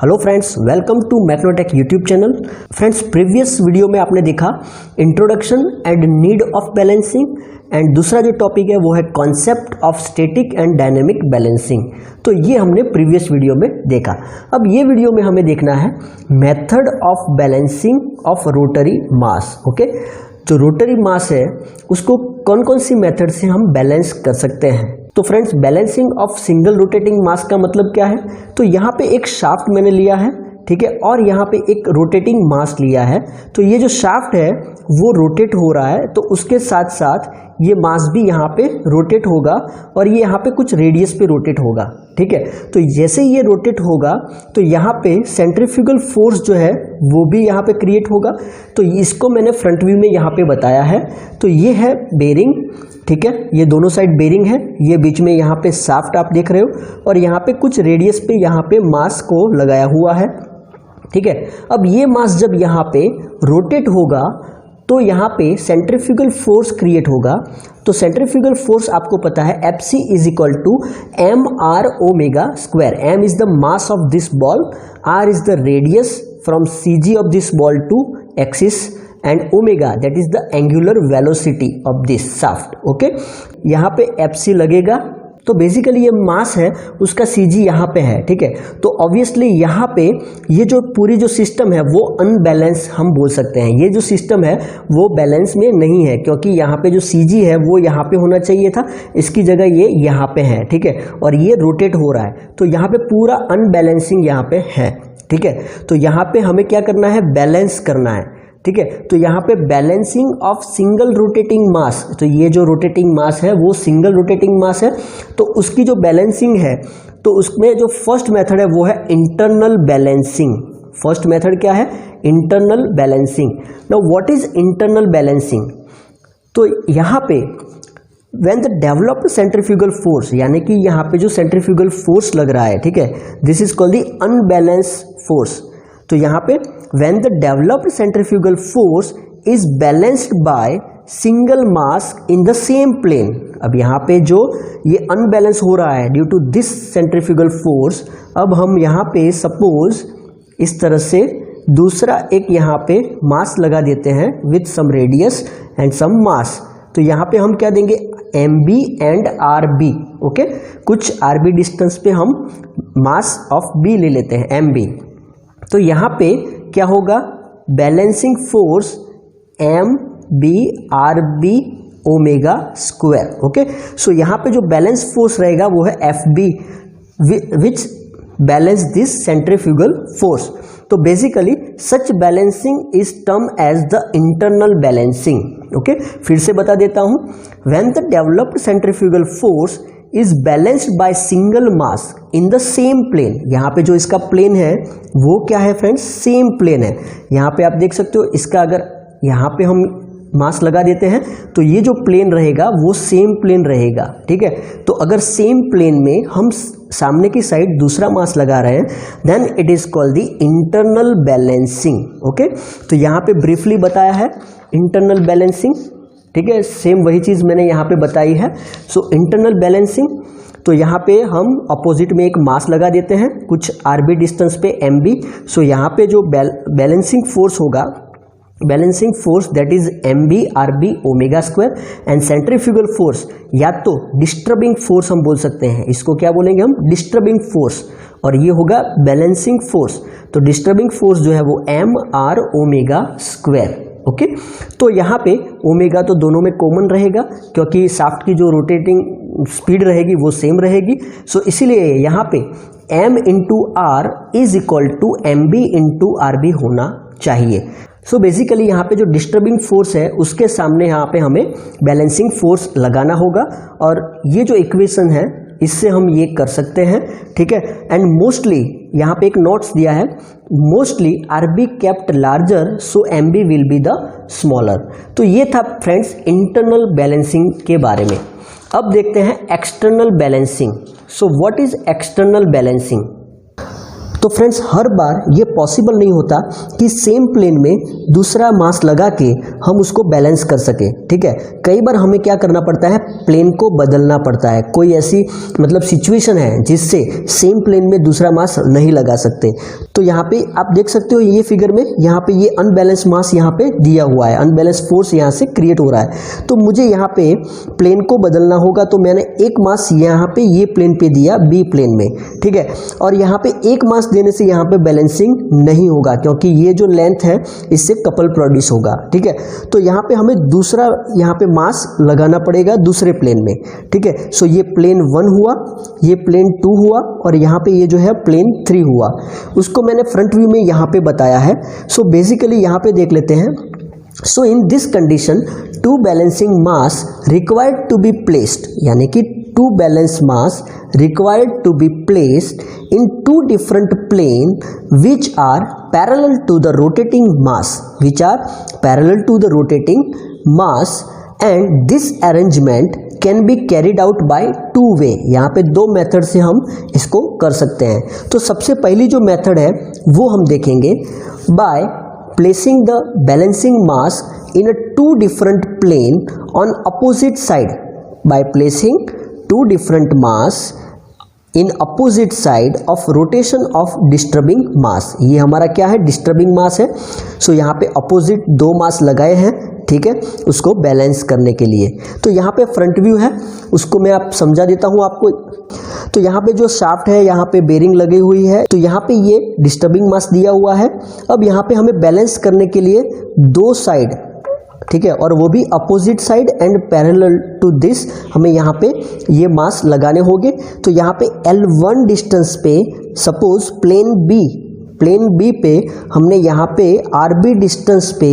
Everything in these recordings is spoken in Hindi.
Hello friends, welcome to Macrotech YouTube channel. Friends, previous video में आपने देखा introduction and need of balancing and दूसरा जो टॉपिक है वो है concept of static and dynamic balancing. तो ये हमने प्रीवियस वीडियो में देखा। अब ये वीडियो में हमें देखना है method of balancing of rotary mass. Okay, जो रोटरी मास है उसको कौन कौन सी मेथड से हम बैलेंस कर सकते हैं। तो friends, balancing of single rotating mass का मतलब क्या है। तो यहाँ पे एक शाफ्ट मैंने लिया है, ठीक है, और यहाँ पे एक रोटेटिंग मास लिया है। तो ये जो शाफ्ट है वो रोटेट हो रहा है, तो उसके साथ साथ ये मास भी यहाँ पे रोटेट होगा और ये यहाँ पे कुछ रेडियस पे रोटेट होगा, ठीक है। तो जैसे ये रोटेट होगा तो यहाँ पे सेंट्रीफ्यूगल फोर्स जो है वो भी यहाँ पे क्रिएट होगा। तो इसको मैंने फ्रंट व्यू में यहाँ पे बताया है। तो ये है बेरिंग, ठीक है, ये दोनों साइड बेरिंग है, ये बीच में यहाँ पे शाफ्ट आप देख रहे हो और यहाँ पे कुछ रेडियस पे यहाँ पे मास को लगाया हुआ है, ठीक है। अब ये मास जब यहाँ पे रोटेट होगा तो यहाँ पे सेंट्रीफ्यूगल फोर्स क्रिएट होगा। तो सेंट्रीफ्यूगल फोर्स आपको पता है Fc is equal to M R omega square. M is the mass of this ball, R is the radius from CG of this ball to axis and omega that is the angular velocity of this shaft. Okay, यहाँ पे Fc लगेगा। तो बेसिकली ये मास है उसका CG यहाँ पे है, ठीक है। तो ऑब्वियसली यहाँ पे ये जो पूरी जो सिस्टम है वो अनबैलेंस हम बोल सकते हैं। ये जो सिस्टम है वो बैलेंस में नहीं है, क्योंकि यहाँ पे जो CG है वो यहाँ पे होना चाहिए था, इसकी जगह ये यहाँ पे है, ठीक है, और ये रोटेट हो रहा है। तो यहाँ पे पूरा अनबैलेंसिंग यहाँ पे है, ठीक है। तो यहाँ पे हमें क्या करना है, बैलेंस करना है, ठीक है। तो यहाँ पे बैलेंसिंग ऑफ सिंगल रोटेटिंग मास, तो ये जो रोटेटिंग मास है वो सिंगल रोटेटिंग मास है, तो उसकी जो बैलेंसिंग है तो उसमें जो फर्स्ट मेथड है वो है इंटरनल बैलेंसिंग। फर्स्ट मेथड क्या है, internal balancing. Now what is internal balancing. तो यहाँ पे when the developed centrifugal force, यानी कि यहाँ पे जो सेंट्रीफ्यूगल फोर्स लग रहा है, ठीक है, this is called the unbalance force. तो यहाँ पे when the developed centrifugal force is balanced by single mass in the same plane। अब यहाँ पे जो ये अनबैलेंस हो रहा है due to this centrifugal force, अब हम यहाँ पे सपोज इस तरह से दूसरा एक यहाँ पे मास लगा देते हैं with some radius and some mass. तो यहाँ पे हम क्या देंगे, MB एंड RB। ओके, कुछ RB डिस्टेंस पे हम मास ऑफ B ले लेते हैं, MB। तो यहाँ पे क्या होगा, balancing force MB/RB omega square. Okay, so यहाँ पे जो बैलेंस फोर्स रहेगा वो है FB which balance this centrifugal force. तो basically such balancing is term as the internal balancing. Okay, फिर से बता देता हूँ, when the developed centrifugal force is balanced by single mass in the same plane. यहाँ पे जो इसका प्लेन है वो क्या है फ्रेंड्स, सेम प्लेन है। यहाँ पे आप देख सकते हो, इसका अगर यहाँ पे हम मास लगा देते हैं तो ये जो प्लेन रहेगा वो सेम प्लेन रहेगा, ठीक है। तो अगर सेम प्लेन में हम सामने की साइड दूसरा मास लगा रहे हैं then it is called the internal balancing. Okay, तो यहाँ पे ब्रीफली बताया है इंटरनल बैलेंसिंग, ठीक है, सेम वही चीज़ मैंने यहाँ पे बताई है। सो इंटरनल बैलेंसिंग, तो यहाँ पे हम अपोजिट में एक मास लगा देते हैं कुछ RB डिस्टेंस पे MB। सो यहाँ पे जो बैलेंसिंग फोर्स होगा, balancing force that is MB/RB omega square and centrifugal force, या तो डिस्टर्बिंग फोर्स हम बोल सकते हैं, इसको क्या बोलेंगे हम, डिस्टर्बिंग फोर्स, और ये होगा बैलेंसिंग फोर्स। तो डिस्टर्बिंग फोर्स जो है वो MR ओमेगा स्क्वायर। ओके, तो यहाँ पे ओमेगा तो दोनों में कॉमन रहेगा क्योंकि शाफ्ट की जो रोटेटिंग स्पीड रहेगी वो सेम रहेगी। सो इसीलिए यहाँ पे M into R is equal to MB into RB होना चाहिए। सो बेसिकली यहाँ पे जो डिस्टर्बिंग फोर्स है उसके सामने यहाँ पे हमें बैलेंसिंग फोर्स लगाना होगा, और ये जो इक्वेशन है इससे हम ये कर सकते हैं, ठीक है। एंड मोस्टली यहाँ पे एक नोट्स दिया है, mostly RB kept larger so MB will be the smaller. तो ये था फ्रेंड्स इंटरनल बैलेंसिंग के बारे में। अब देखते हैं external balancing. So what is external balancing. तो फ्रेंड्स, हर बार ये पॉसिबल नहीं होता कि सेम प्लेन में दूसरा मास लगा के हम उसको बैलेंस कर सके। ठीक है, कई बार हमें क्या करना पड़ता है, प्लेन को बदलना पड़ता है। कोई ऐसी मतलब सिचुएशन है जिससे सेम प्लेन में दूसरा मास नहीं लगा सकते। तो यहाँ पे आप देख सकते हो ये फिगर में, यहाँ पे ये अनबैलेंस मास यहाँ पे दिया हुआ है, अनबैलेंस फोर्स यहाँ से क्रिएट हो रहा है। तो मुझे यहाँ पे प्लेन को बदलना होगा, तो मैंने एक मास यहाँ पे ये प्लेन पे दिया, बी प्लेन में। ठीक है, और यहाँ पे एक मास देने से यहाँ पे बैलेंसिंग नहीं होगा, क्योंकि ये जो लेंथ है इससे कपल प्रोड्यूस होगा। ठीक है, तो यहाँ पे हमें दूसरा यहाँ पे मास लगाना पड़ेगा दूसरे प्लेन में। ठीक है, सो ये प्लेन 1 हुआ, ये प्लेन 2 हुआ, और यहाँ पे ये जो है प्लेन 3 हुआ। उसको मैंने फ्रंट व्यू में यहाँ पे बताया है। सो बेसिकली यहाँ पे देख लेते हैं। So in this condition two balancing mass required to be placed, यानी कि two balance mass required to be placed in two different planes which are parallel to the rotating mass, and this arrangement can be carried out by two way। यहाँ पे दो मेथड से हम इसको कर सकते हैं। तो सबसे पहली जो मेथड है वो हम देखेंगे, by placing the balancing mass in a two different plane on opposite side, by placing two different mass in opposite side of rotation of disturbing mass. ये हमारा क्या है, डिस्टर्बिंग मास है। सो यहाँ पे अपोजिट दो मास लगाए हैं, ठीक है, उसको बैलेंस करने के लिए। तो यहाँ पे फ्रंट व्यू है, उसको मैं आप समझा देता हूँ आपको। तो यहाँ पे जो शाफ्ट है, यहाँ पे बेरिंग लगी हुई है, तो यहाँ पे ये डिस्टर्बिंग मास दिया हुआ है। अब यहाँ पे हमें बैलेंस करने के लिए दो साइड, ठीक है, और वो भी opposite side and parallel to this हमें यहाँ पे ये मास लगाने होंगे। तो यहाँ पे L1 डिस्टेंस पे सपोज प्लेन बी पे हमने यहाँ पे RB डिस्टेंस पे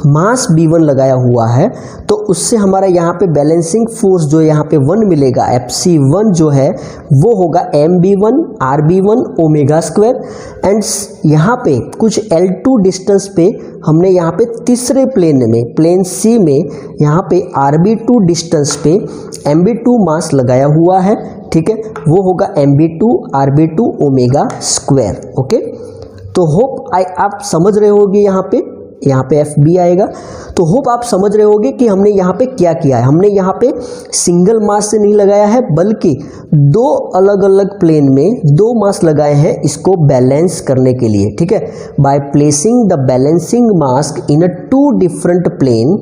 मास B1 लगाया हुआ है, तो उससे हमारा यहाँ पे बैलेंसिंग फोर्स जो यहाँ पे 1 मिलेगा, FC1 जो है वो होगा MB1 RB1 omega square. And यहाँ पे कुछ L2 डिस्टेंस पे हमने यहाँ पे तीसरे प्लेन में, प्लेन C में यहाँ पे RB2 डिस्टेंस पे MB2 मास लगाया हुआ है। ठीक है, वो होगा MB2 RB2 omega square. Okay, तो होप आप समझ रहे होगे, यहाँ पे FB आएगा। तो होप आप समझ रहे होगे कि हमने यहाँ पे क्या किया है। हमने यहाँ पे सिंगल मास से नहीं लगाया है, बल्कि दो अलग अलग प्लेन में दो मास लगाए हैं इसको बैलेंस करने के लिए। ठीक है, by placing the balancing mass in a two different plane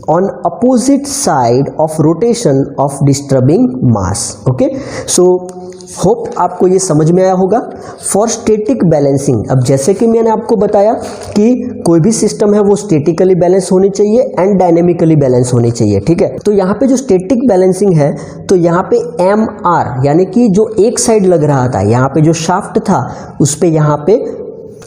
on opposite side of rotation of disturbing mass। Okay, so hope आपको ये समझ में आया होगा। फॉर स्टैटिक बैलेंसिंग, अब जैसे कि मैंने आपको बताया कि कोई भी सिस्टम है वो स्टैटिकली बैलेंस होनी चाहिए एंड डायनेमिकली बैलेंस होनी चाहिए। ठीक है, तो यहाँ पे जो स्टैटिक बैलेंसिंग है, तो यहाँ पे MR यानी कि जो एक साइड लग रहा था, यहाँ पे जो शाफ्ट था उस पे यहाँ पे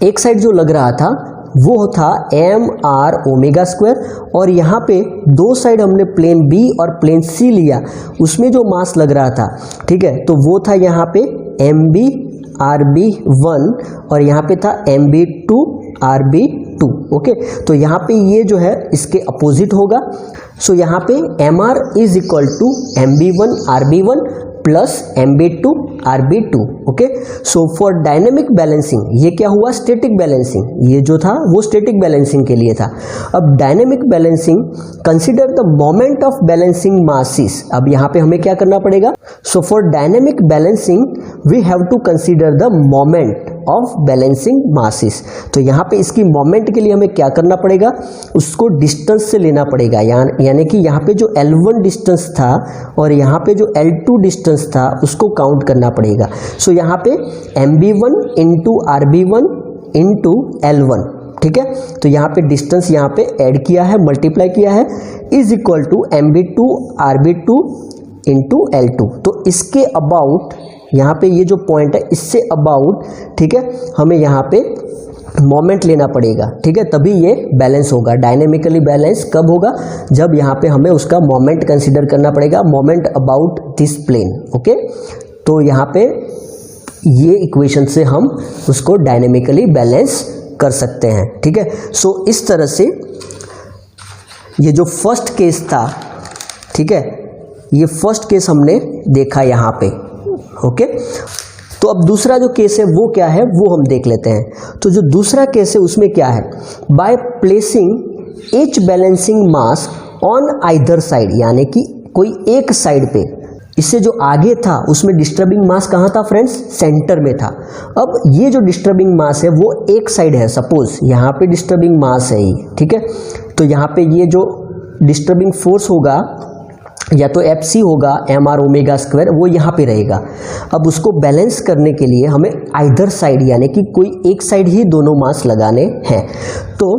एक साइड जो लग रहा था वो था MR ओमेगा स्क्वायर, और यहाँ पे दो साइड हमने प्लेन B और प्लेन C लिया, उसमें जो मास लग रहा था, ठीक है, तो वो था यहाँ पे MB RB1 और यहाँ पे था MB2 RB2। ओके, तो यहाँ पे ये जो है इसके अपोजिट होगा। सो यहाँ पे MR is equal to MB1 RB1 plus MB2 RB2। Okay, so for dynamic balancing, ये क्या हुआ, स्टैटिक बैलेंसिंग, ये जो था वो स्टैटिक बैलेंसिंग के लिए था। अब dynamic balancing, consider the moment of balancing masses. अब यहाँ पे हमें क्या करना पड़ेगा, so for dynamic balancing we have to consider the moment of balancing masses. तो यहाँ पे इसकी मोमेंट के लिए हमें क्या करना पड़ेगा, उसको डिस्टेंस से लेना पड़ेगा। यानी कि यहाँ पे जो L1 डिस्टेंस था और यहाँ पे जो L2 डिस्टेंस था उसको काउंट करना पड़ेगा। सो यहाँ पे MB1 into RB1 into L1, ठीक है, तो यहाँ पे डिस्टेंस यहाँ पे ऐड किया है, मल्टीप्लाई किया है, is equal to MB2 RB2 into L2। तो इसके अबाउट यहाँ पे ये जो पॉइंट है इससे अबाउट, ठीक है, हमें यहाँ पे मोमेंट लेना पड़ेगा। ठीक है, तभी ये बैलेंस होगा। डायनेमिकली बैलेंस कब होगा, जब यहाँ पे हमें उसका मोमेंट कंसीडर करना पड़ेगा, moment about this plane. Okay, तो यहाँ पे ये इक्वेशन से हम उसको डायनेमिकली बैलेंस कर सकते हैं। ठीक है, सो इस तरह से ये जो फर्स्ट केस था, ठीक है, ये फर्स्ट केस हमने देखा यहाँ पे। ओके, तो अब दूसरा जो केस है वो क्या है वो हम देख लेते हैं। तो जो दूसरा केस है उसमें क्या है, by placing H balancing mass on either side, यानी कि कोई एक साइड पे, इससे जो आगे था उसमें डिस्टर्बिंग मास कहाँ था फ्रेंड्स, सेंटर में था। अब ये जो डिस्टर्बिंग मास है वो एक साइड है, सपोज यहाँ पे डिस्टर्बिंग मास है ये, ठीक है। तो यहाँ पे ये जो डिस्टर्बिंग फोर्स होगा या तो FC होगा mr ओमेगा स्क्वायर, वो यहाँ पे रहेगा। अब उसको बैलेंस करने के लिए हमें आइदर साइड यानी कि कोई एक साइड ही दोनों मास लगाने हैं। तो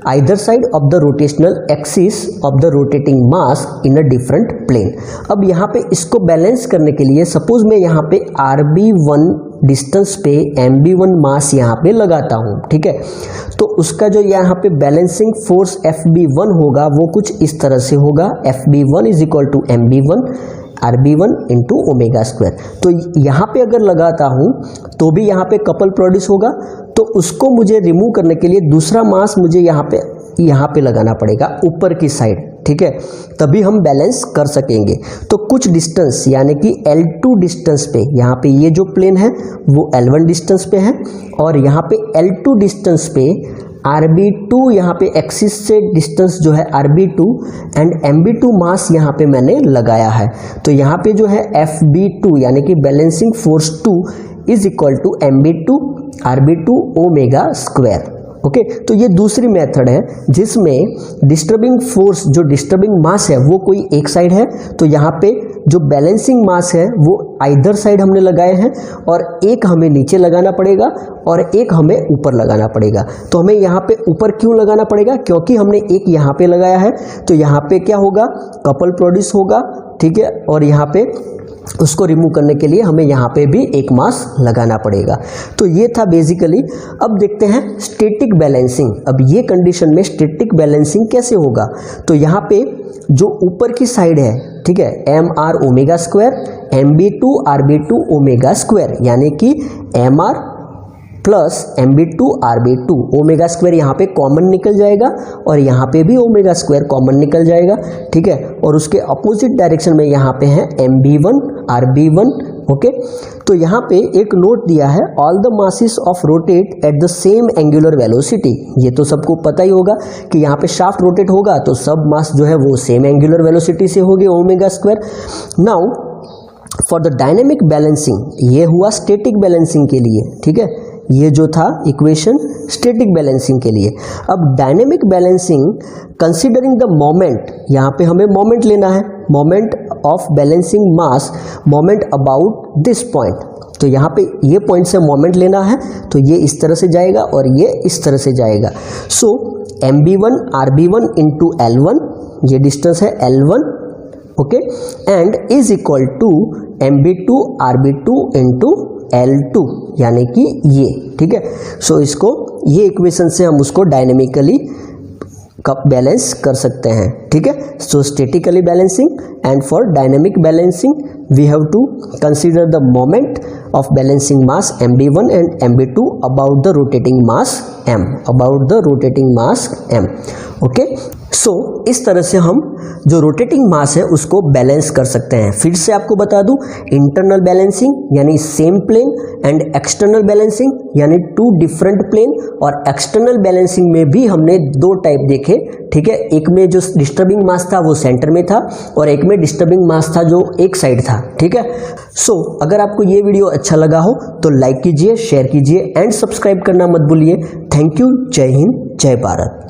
either side of the rotational axis of the rotating mass in a different plane. अब यहाँ पे इसको बैलेंस करने के लिए सपोज मैं यहाँ पे RB1 डिस्टेंस पे MB1 मास यहाँ पे लगाता हूँ, ठीक है। तो उसका जो यहाँ पे बैलेंसिंग फोर्स FB1 होगा वो कुछ इस तरह से होगा, FB1 is equal to MB1 RB1 into omega square. तो यहाँ पे अगर लगाता हूँ तो भी यहाँ पे कपल प्रोड्यूस होगा, तो उसको मुझे रिमूव करने के लिए दूसरा मास मुझे यहाँ पे लगाना पड़ेगा ऊपर की साइड, ठीक है, तभी हम बैलेंस कर सकेंगे। तो कुछ डिस्टेंस यानी कि L2 डिस्टेंस पे, यहाँ पे ये जो प्लेन है वो L1 डिस्टेंस पे है, और यहाँ पे L2 डिस्टेंस पे RB2 यहाँ पे एक्सिस से डिस्टेंस जो है RB2 एंड MB2 मास यहाँ पे मैंने लगाया है। तो यहाँ पे जो है FB2 यानी कि balancing force 2 is equal to MB2 RB2 omega square. Okay, तो ये दूसरी मेथड है जिसमें डिस्टर्बिंग फोर्स, जो डिस्टर्बिंग मास है वो कोई एक साइड है, तो यहाँ पे जो बैलेंसिंग मास है वो आइदर साइड हमने लगाए हैं, और एक हमें नीचे लगाना पड़ेगा और एक हमें ऊपर लगाना पड़ेगा। तो हमें यहाँ पे ऊपर क्यों लगाना पड़ेगा, क्योंकि हमने एक यहाँ पे लगाया है, तो यहाँ पे क्या होगा, कपल प्रोड्यूस होगा, ठीक है, और यहाँ पे उसको रिमूव करने के लिए हमें यहाँ पे भी एक मास लगाना पड़ेगा। तो ये था बेसिकली। अब देखते हैं स्टैटिक बैलेंसिंग। अब ये कंडीशन में स्टैटिक बैलेंसिंग कैसे होगा, तो यहाँ पे जो ऊपर की साइड है, ठीक है, mr omega square MB2 RB2 omega square, यानी कि mr plus MB2 RB2 omega square यहाँ पे कॉमन निकल जाएगा और यहाँ पे भी ओमेगा स्क्वायर कॉमन निकल जाएगा, ठीक है। और उसके अपोजिट डायरेक्शन में यहाँ पे है MB1 RB1। ओके, तो यहाँ पे एक नोट दिया है, all the masses of rotate at the same angular velocity. ये तो सबको पता ही होगा कि यहाँ पे शाफ्ट रोटेट होगा तो सब मास जो है वो सेम एंगुलर वेलोसिटी से होगी, omega square. Now for the dynamic balancing, ये हुआ स्टैटिक बैलेंसिंग के लिए, ठीक है, ये जो था इक्वेशन स्टैटिक बैलेंसिंग के लिए। अब dynamic balancing considering the moment, यहाँ पे हमें मोमेंट लेना है, moment of balancing mass, moment about this point. तो यहाँ पे ये पॉइंट से मोमेंट लेना है, तो ये इस तरह से जाएगा और ये इस तरह से जाएगा। सो MB1 RB1 इंटू L1, ये डिस्टेंस है L1, okay, and is equal to MB2 RB2 into L2, यानी कि ये, ठीक है। सो इसको, ये इक्वेशन से हम उसको डायनेमिकली बैलेंस कर सकते हैं, ठीक है। So statically balancing and for dynamic balancing we have to consider the moment of balancing mass MB1 and MB2 about the rotating mass M, about the rotating mass M, okay। सो इस तरह से हम जो रोटेटिंग मास है उसको बैलेंस कर सकते हैं। फिर से आपको बता दूं, इंटरनल बैलेंसिंग यानी same plane and external balancing यानी टू डिफरेंट प्लेन, और एक्सटर्नल बैलेंसिंग में भी हमने दो टाइप देखे, ठीक है। एक में जो डिस्टर्बिंग मास था वो सेंटर में था और एक में डिस्टर्बिंग मास था जो एक साइड था, ठीक है। सो अगर आपको ये वीडियो अच्छा लगा हो तो लाइक कीजिए, शेयर कीजिए एंड सब्सक्राइब करना मत भूलिए। थैंक यू, जय हिंद, जय भारत।